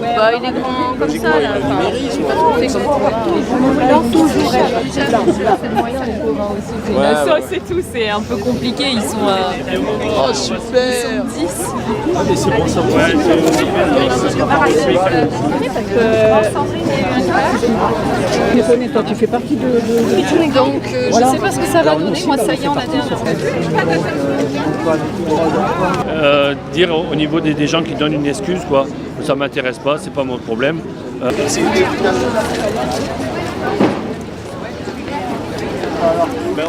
Bah, il est grand comme ça là. Enfin, je sais pas ce qu'on fait comme ça. C'est tout, c'est un peu compliqué. Ils sont. Oh super. Ils sont 10. Ah mais c'est pour ça. Toi, tu fais partie de... Donc je sais pas ce que ça va donner. Moi, ça y est, on a Dire au niveau des gens qui donnent une excuse, quoi, ça m'intéresse pas, c'est pas mon problème.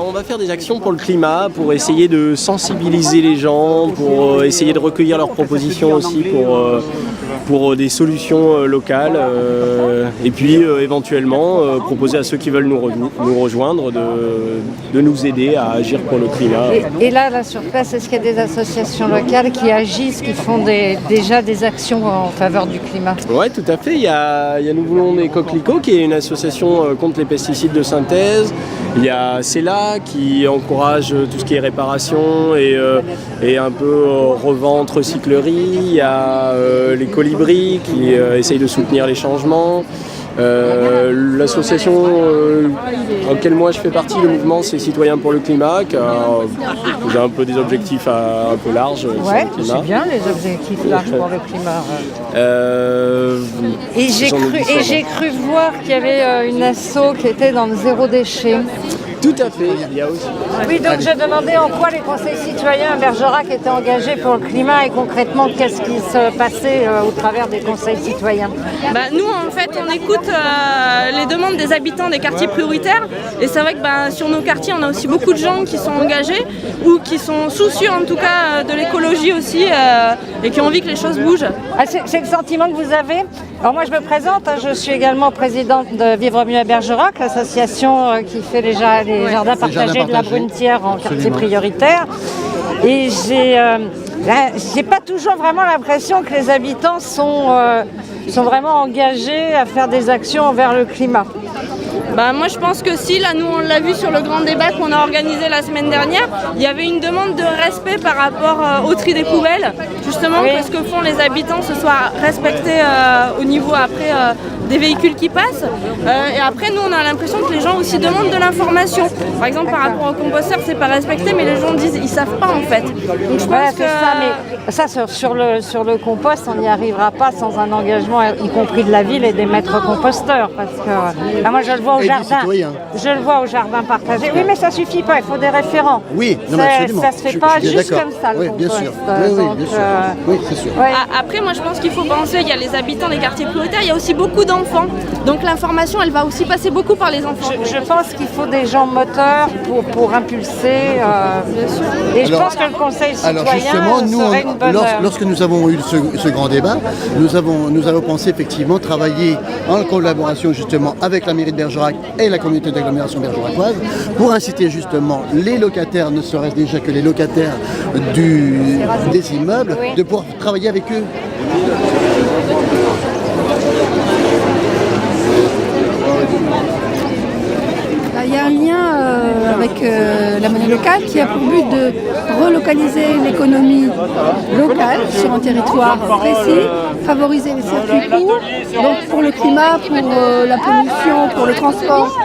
On va faire des actions pour le climat, pour essayer de sensibiliser les gens, pour essayer de recueillir leurs propositions aussi pour des solutions locales et puis éventuellement proposer à ceux qui veulent nous rejoindre de nous aider à agir pour le climat. Et là, sur place, est-ce qu'il y a des associations locales qui agissent, qui font déjà des actions en faveur du climat? Oui, tout à fait. Il y a Nous Voulons des Coquelicots, qui est une association contre les pesticides de synthèse. Il y a CELA qui encourage tout ce qui est réparation et un peu revente, recyclerie. Il y a les Colibris qui essayent de soutenir les changements. L'association dans laquelle moi je fais partie, le mouvement, c'est Citoyens pour le climat, qui a un peu des objectifs un peu larges. Ouais, c'est bien les objectifs larges pour le climat. Et j'ai cru voir qu'il y avait une asso qui était dans le zéro déchet. Tout à fait, il y a aussi. Oui, donc je demandais en quoi les conseils citoyens à Bergerac étaient engagés pour le climat et concrètement qu'est-ce qui se passait au travers des conseils citoyens. Nous, en fait, on écoute les demandes des habitants des quartiers prioritaires. Et c'est vrai que sur nos quartiers, on a aussi beaucoup de gens qui sont engagés ou qui sont soucieux, en tout cas, de l'écologie aussi et qui ont envie que les choses bougent. Ah, c'est le sentiment que vous avez? Alors moi, je me présente. Je suis également présidente de Vivre Mieux à Bergerac, l'association qui fait les jardins partagés de la Brunetière en quartier prioritaire. Et j'ai pas toujours vraiment l'impression que les habitants sont vraiment engagés à faire des actions envers le climat. Moi je pense que si, là nous on l'a vu sur le grand débat qu'on a organisé la semaine dernière, il y avait une demande de respect par rapport au tri des poubelles, justement que ce que font les habitants ce soit respecté au niveau après des véhicules qui passent. Et après nous on a l'impression que les gens aussi demandent de l'information. Par exemple par rapport au composteur c'est pas respecté mais les gens disent ils savent pas en fait. Donc je pense que... ça, sur le compost on n'y arrivera pas sans un engagement y compris de la ville et des maîtres composteurs parce que moi je le vois au jardin. Je le vois au jardin partagé. Oui mais ça suffit pas, il faut des référents. Oui, non, mais absolument. Ça se fait pas juste comme ça le compost. Bien sûr. Oui, c'est sûr. Après moi je pense qu'il faut penser, il y a les habitants des quartiers prioritaires, il y a aussi beaucoup d'enfants. Donc l'information elle va aussi passer beaucoup par les enfants. Je pense qu'il faut des gens moteurs pour impulser. Et je pense que le conseil citoyen serait une bonne lorsque nous avons eu ce grand débat, nous avons pensé effectivement travailler en collaboration justement avec la mairie de Bergerac et la communauté d'agglomération bergeracoise pour inciter justement les locataires, ne serait-ce déjà que les locataires des immeubles, de pouvoir travailler avec eux. Il y a un lien avec la monnaie locale qui a pour but de relocaliser l'économie locale sur un territoire précis, favoriser les circuits courts, donc pour le climat, pour la pollution, pour le transport.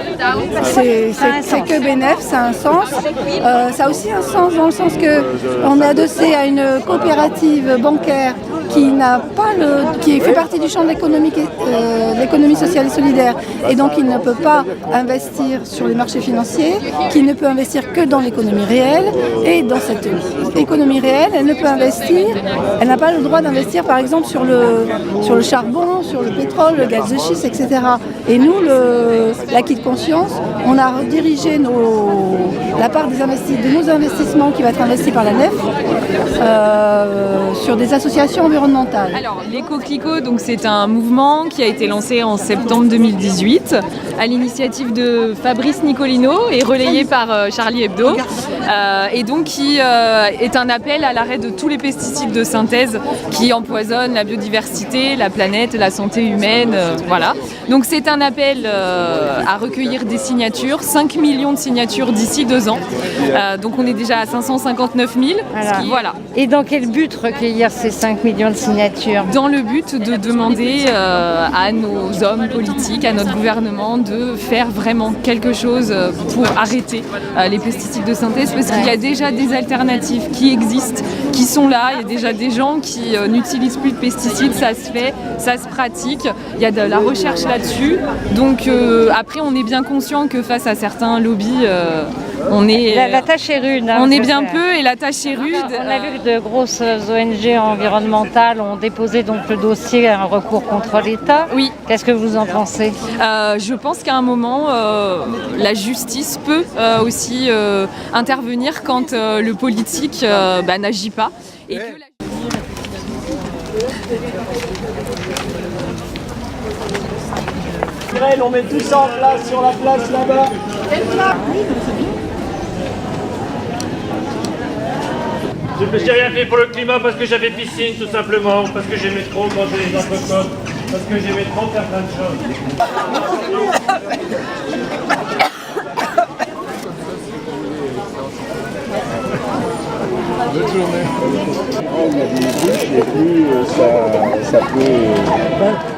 C'est que bénéf, ça a un sens. Ça a aussi un sens dans le sens qu'on est adossé à une coopérative bancaire qui fait partie du champ de l'économie sociale et solidaire et donc il ne peut pas investir sur les marchés financiers, qui ne peut investir que dans l'économie réelle et dans cette économie réelle, elle ne peut investir, elle n'a pas le droit d'investir par exemple sur le charbon, sur le pétrole, le gaz de schiste, etc. Et nous, l'acquis de conscience, on a redirigé la part de nos investissements qui va être investi par la NEF sur des associations environnementales. Alors, les Coquelicots, donc c'est un mouvement qui a été lancé en septembre 2018 à l'initiative de Fabrice Nicolino et relayé par Charlie Hebdo. et donc qui est un appel à l'arrêt de tous les pesticides de synthèse qui empoisonnent la biodiversité, la planète, la santé humaine, voilà. Donc c'est un appel à recueillir des signatures, 5 millions de signatures d'ici 2 ans. Donc on est déjà à 559 000. Voilà. Et dans quel but recueillir ces 5 millions de signatures? Dans le but de demander à nos hommes politiques, à notre gouvernement de faire vraiment quelque chose pour arrêter les pesticides de synthèse, parce qu'il y a déjà des alternatives qui existent, qui sont là. Il y a déjà des gens qui n'utilisent plus de pesticides, ça se fait, ça se pratique. Il y a de la recherche là-dessus. Donc après, on est bien conscient que face à certains lobbies, on est... La tâche est rude. On est bien peu et la tâche est rude. On a vu que de grosses ONG environnementales ont déposé donc le dossier à un recours contre l'État. Oui. Qu'est-ce que vous en pensez? Je pense qu'à un moment, la justice peut aussi intervenir quand le politique n'agit pas. Et que On met tout ça en place sur la place là-bas. J'ai rien fait pour le climat parce que j'avais piscine tout simplement, parce que j'aimais trop manger les entrecotes, parce que j'aimais trop faire plein de choses. Bonne journée. Il y a des bouches, et plus ça peut...